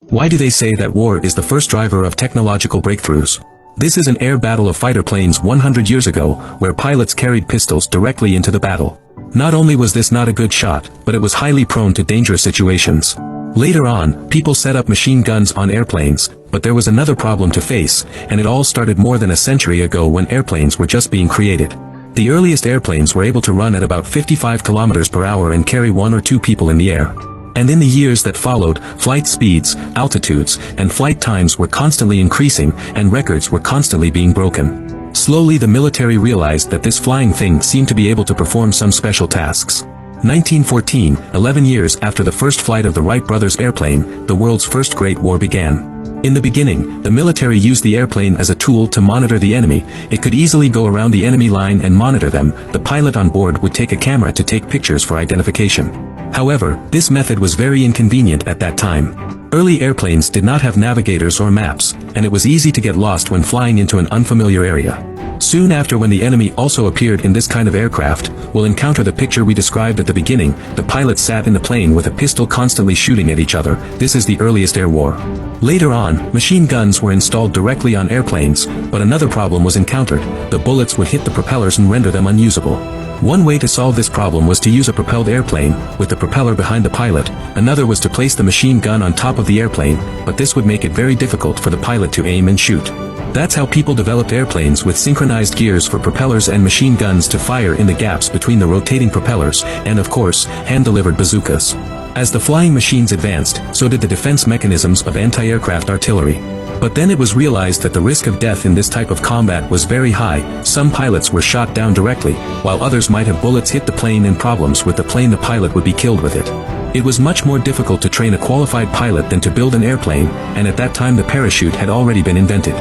Why do they say that war is the first driver of technological breakthroughs? This is an air battle of fighter planes 100 years ago, where pilots carried pistols directly into the battle. Not only was this not a good shot, but it was highly prone to dangerous situations. Later on, people set up machine guns on airplanes, but there was another problem to face, and it all started more than a century ago when airplanes were just being created. The earliest airplanes were able to run at about 55 kilometers per hour and carry 1 or 2 people in the air. And in the years that followed, flight speeds, altitudes, and flight times were constantly increasing, and records were constantly being broken. Slowly the military realized that this flying thing seemed to be able to perform some special tasks. 1914, 11 years after the first flight of the Wright brothers' airplane, the world's first Great War began. In the beginning, the military used the airplane as a tool to monitor the enemy. It could easily go around the enemy line and monitor them. The pilot on board would take a camera to take pictures for identification. However, this method was very inconvenient at that time. Early airplanes did not have navigators or maps, and it was easy to get lost when flying into an unfamiliar area. Soon after, when the enemy also appeared in this kind of aircraft, we'll encounter the picture we described at the beginning. The pilot sat in the plane with a pistol constantly shooting at each other. This is the earliest air war. Later on, machine guns were installed directly on airplanes, but another problem was encountered. The bullets would hit the propellers and render them unusable. One way to solve this problem was to use a propelled airplane, with the propeller behind the pilot. Another was to place the machine gun on top of the airplane, but this would make it very difficult for the pilot to aim and shoot. That's how people developed airplanes with synchronized gears for propellers and machine guns to fire in the gaps between the rotating propellers, and of course, hand-delivered bazookas. As the flying machines advanced, so did the defense mechanisms of anti-aircraft artillery. But then it was realized that the risk of death in this type of combat was very high. Some pilots were shot down directly, while others might have bullets hit the plane and problems with the plane. The pilot would be killed with it. It was much more difficult to train a qualified pilot than to build an airplane, and at that time the parachute had already been invented.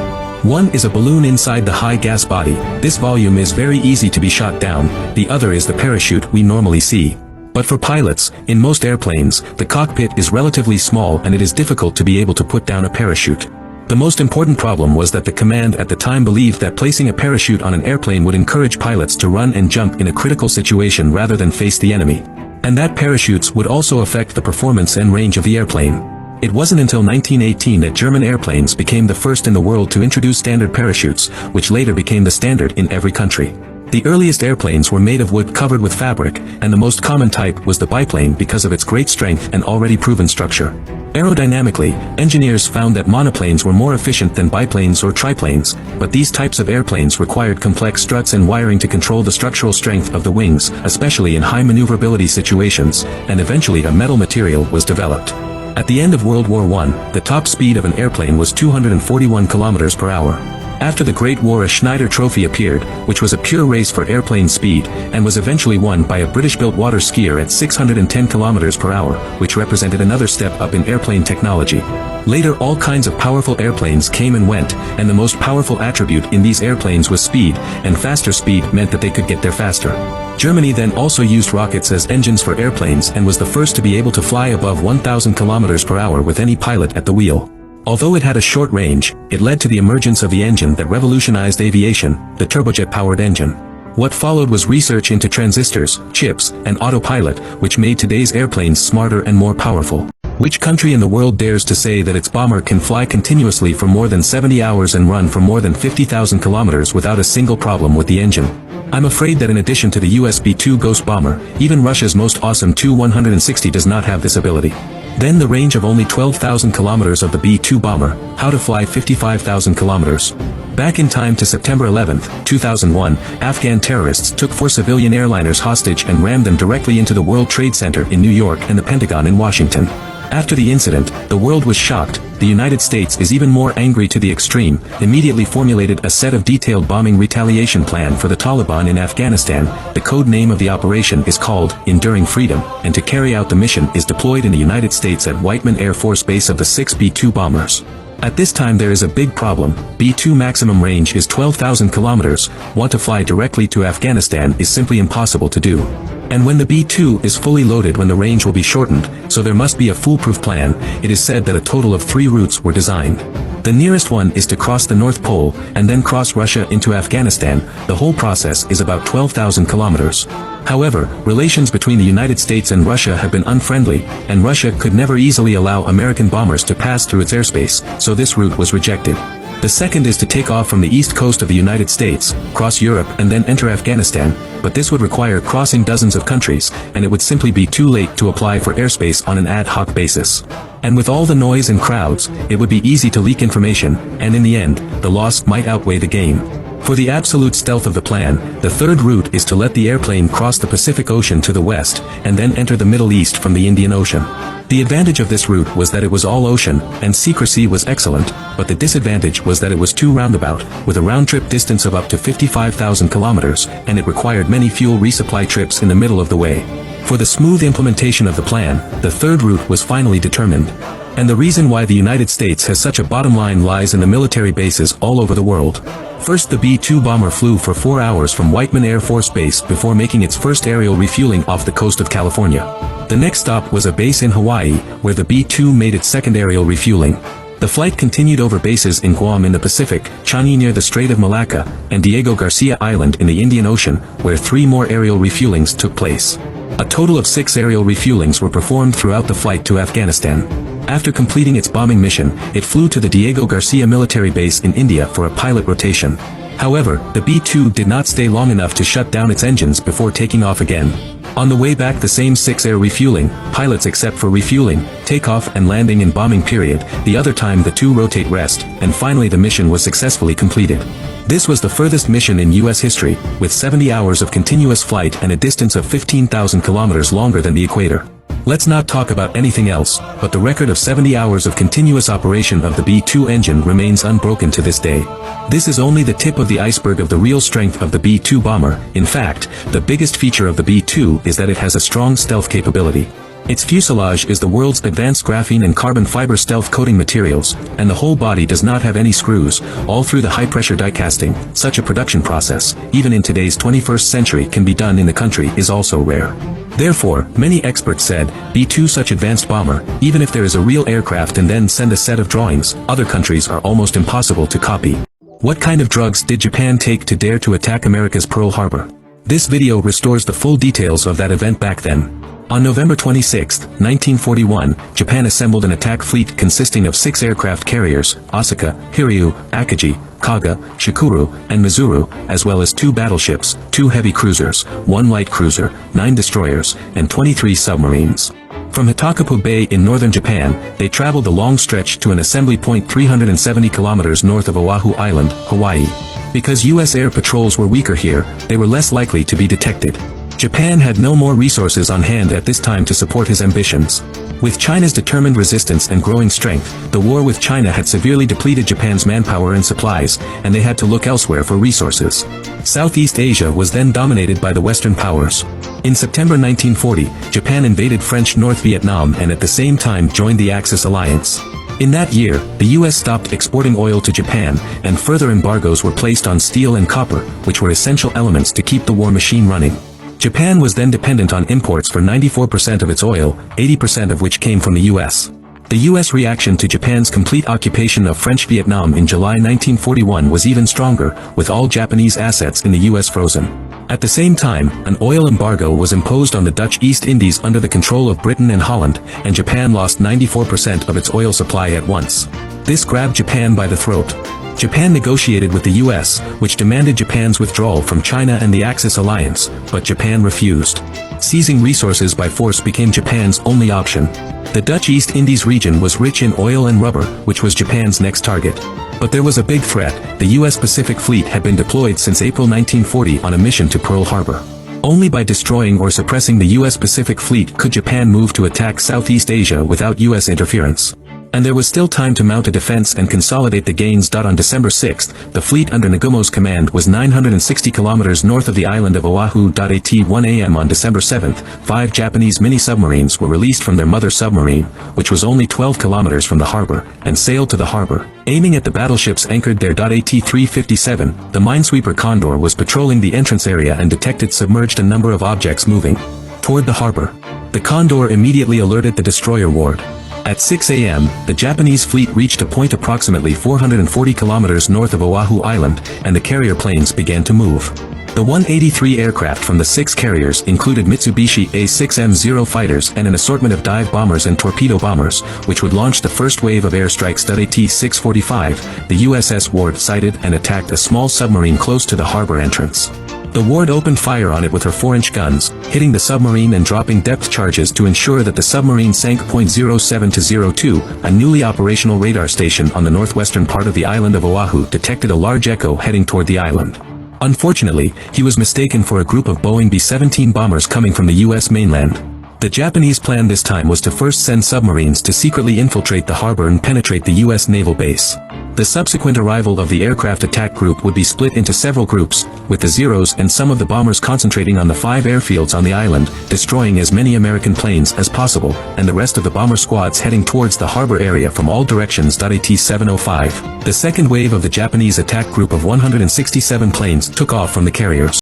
One is a balloon inside the high gas body. This volume is very easy to be shot down. The other is the parachute we normally see. But for pilots, in most airplanes, the cockpit is relatively small and it is difficult to be able to put down a parachute. The most important problem was that the command at the time believed that placing a parachute on an airplane would encourage pilots to run and jump in a critical situation rather than face the enemy. And that parachutes would also affect the performance and range of the airplane. It wasn't until 1918 that German airplanes became the first in the world to introduce standard parachutes, which later became the standard in every country. The earliest airplanes were made of wood covered with fabric, and the most common type was the biplane because of its great strength and already proven structure. Aerodynamically, engineers found that monoplanes were more efficient than biplanes or triplanes, but these types of airplanes required complex struts and wiring to control the structural strength of the wings, especially in high maneuverability situations, and eventually a metal material was developed. At the end of World War I, the top speed of an airplane was 241 kilometers per hour. After the Great War, a Schneider Trophy appeared, which was a pure race for airplane speed, and was eventually won by a British-built water skier at 610 kilometers per hour, which represented another step up in airplane technology. Later, all kinds of powerful airplanes came and went, and the most powerful attribute in these airplanes was speed, and faster speed meant that they could get there faster. Germany then also used rockets as engines for airplanes and was the first to be able to fly above 1,000 kilometers per hour with any pilot at the wheel. Although it had a short range, it led to the emergence of the engine that revolutionized aviation, the turbojet-powered engine. What followed was research into transistors, chips, and autopilot, which made today's airplanes smarter and more powerful. Which country in the world dares to say that its bomber can fly continuously for more than 70 hours and run for more than 50,000 kilometers without a single problem with the engine? I'm afraid that in addition to the US B-2 Ghost bomber, even Russia's most awesome Tu-160 does not have this ability. Then the range of only 12,000 kilometers of the B-2 bomber, how to fly 55,000 kilometers. Back in time to September 11, 2001, Afghan terrorists took 4 civilian airliners hostage and rammed them directly into the World Trade Center in New York and the Pentagon in Washington. After the incident, the world was shocked. The United States is even more angry to the extreme, immediately formulated a set of detailed bombing retaliation plan for the Taliban in Afghanistan. The code name of the operation is called Enduring Freedom, and to carry out the mission is deployed in the United States at Whiteman Air Force Base of the 6 B-2 bombers. At this time there is a big problem. B-2 maximum range is 12,000 kilometers. Want to fly directly to Afghanistan is simply impossible to do. And when the B-2 is fully loaded, when the range will be shortened, so there must be a foolproof plan. It is said that a total of 3 routes were designed. The nearest one is to cross the North Pole, and then cross Russia into Afghanistan. The whole process is about 12,000 kilometers. However, relations between the United States and Russia have been unfriendly, and Russia could never easily allow American bombers to pass through its airspace, so this route was rejected. The second is to take off from the east coast of the United States, cross Europe and then enter Afghanistan, but this would require crossing dozens of countries, and it would simply be too late to apply for airspace on an ad hoc basis. And with all the noise and crowds, it would be easy to leak information, and in the end, the loss might outweigh the gain. For the absolute stealth of the plan, the third route is to let the airplane cross the Pacific Ocean to the west, and then enter the Middle East from the Indian Ocean. The advantage of this route was that it was all ocean, and secrecy was excellent, but the disadvantage was that it was too roundabout, with a round-trip distance of up to 55,000 kilometers, and it required many fuel resupply trips in the middle of the way. For the smooth implementation of the plan, the third route was finally determined. And the reason why the United States has such a bottom line lies in the military bases all over the world. First, the B-2 bomber flew for 4 hours from Whiteman Air Force Base before making its first aerial refueling off the coast of California. The next stop was a base in Hawaii, where the B-2 made its second aerial refueling. The flight continued over bases in Guam in the Pacific, Chani near the Strait of Malacca, and Diego Garcia Island in the Indian Ocean, where 3 more aerial refuelings took place. A total of 6 aerial refuelings were performed throughout the flight to Afghanistan. After completing its bombing mission, it flew to the Diego Garcia military base in India for a pilot rotation. However, the B-2 did not stay long enough to shut down its engines before taking off again. On the way back, the same 6 air refueling, pilots except for refueling, takeoff and landing in bombing period, the other time the 2 rotate rest, and finally the mission was successfully completed. This was the furthest mission in U.S. history, with 70 hours of continuous flight and a distance of 15,000 kilometers longer than the equator. Let's not talk about anything else, but the record of 70 hours of continuous operation of the B-2 engine remains unbroken to this day. This is only the tip of the iceberg of the real strength of the B-2 bomber. In fact, the biggest feature of the B-2 is that it has a strong stealth capability. Its fuselage is the world's advanced graphene and carbon fiber stealth coating materials, and the whole body does not have any screws, all through the high-pressure die casting. Such a production process, even in today's 21st century, can be done in the country is also rare. Therefore, many experts said, B-2 such advanced bomber, even if there is a real aircraft and then send a set of drawings, other countries are almost impossible to copy. What kind of drugs did Japan take to dare to attack America's Pearl Harbor? This video restores the full details of that event back then. On November 26, 1941, Japan assembled an attack fleet consisting of 6 aircraft carriers, Asuka, Hiryu, Akagi, Kaga, Shikuru, and Mizuru, as well as 2 battleships, 2 heavy cruisers, 1 light cruiser, 9 destroyers, and 23 submarines. From Hitakapu Bay in northern Japan, they traveled the long stretch to an assembly point 370 kilometers north of Oahu Island, Hawaii. Because U.S. air patrols were weaker here, they were less likely to be detected. Japan had no more resources on hand at this time to support his ambitions. With China's determined resistance and growing strength, the war with China had severely depleted Japan's manpower and supplies, and they had to look elsewhere for resources. Southeast Asia was then dominated by the Western powers. In September 1940, Japan invaded French North Vietnam and at the same time joined the Axis alliance. In that year, the U.S. stopped exporting oil to Japan, and further embargoes were placed on steel and copper, which were essential elements to keep the war machine running. Japan was then dependent on imports for 94% of its oil, 80% of which came from the U.S. The U.S. reaction to Japan's complete occupation of French Vietnam in July 1941 was even stronger, with all Japanese assets in the U.S. frozen. At the same time, an oil embargo was imposed on the Dutch East Indies under the control of Britain and Holland, and Japan lost 94% of its oil supply at once. This grabbed Japan by the throat. Japan negotiated with the U.S., which demanded Japan's withdrawal from China and the Axis alliance, but Japan refused. Seizing resources by force became Japan's only option. The Dutch East Indies region was rich in oil and rubber, which was Japan's next target. But there was a big threat. The U.S. Pacific Fleet had been deployed since April 1940 on a mission to Pearl Harbor. Only by destroying or suppressing the U.S. Pacific Fleet could Japan move to attack Southeast Asia without U.S. interference. And there was still time to mount a defense and consolidate the gains. On December 6, the fleet under Nagumo's command was 960 kilometers north of the island of Oahu. At 1 a.m. on December 7, 5 Japanese mini-submarines were released from their mother submarine, which was only 12 kilometers from the harbor, and sailed to the harbor, aiming at the battleships anchored there. At 3:57, the minesweeper Condor was patrolling the entrance area and detected submerged a number of objects moving toward the harbor. The Condor immediately alerted the destroyer ward. At 6 a.m., the Japanese fleet reached a point approximately 440 kilometers north of Oahu Island, and the carrier planes began to move. The 183 aircraft from the 6 carriers included Mitsubishi A-6M0 fighters and an assortment of dive bombers and torpedo bombers, which would launch the first wave of airstrikes. AT-645, the USS Ward sighted and attacked a small submarine close to the harbor entrance. The Ward opened fire on it with her 4-inch guns, hitting the submarine and dropping depth charges to ensure that the submarine sank. 07 to 02, a newly operational radar station on the northwestern part of the island of Oahu detected a large echo heading toward the island. Unfortunately, he was mistaken for a group of Boeing B-17 bombers coming from the U.S. mainland. The Japanese plan this time was to first send submarines to secretly infiltrate the harbor and penetrate the U.S. naval base. The subsequent arrival of the aircraft attack group would be split into several groups, with the Zeros and some of the bombers concentrating on the 5 airfields on the island, destroying as many American planes as possible, and the rest of the bomber squads heading towards the harbor area from all directions. AT-705. The second wave of the Japanese attack group of 167 planes took off from the carriers.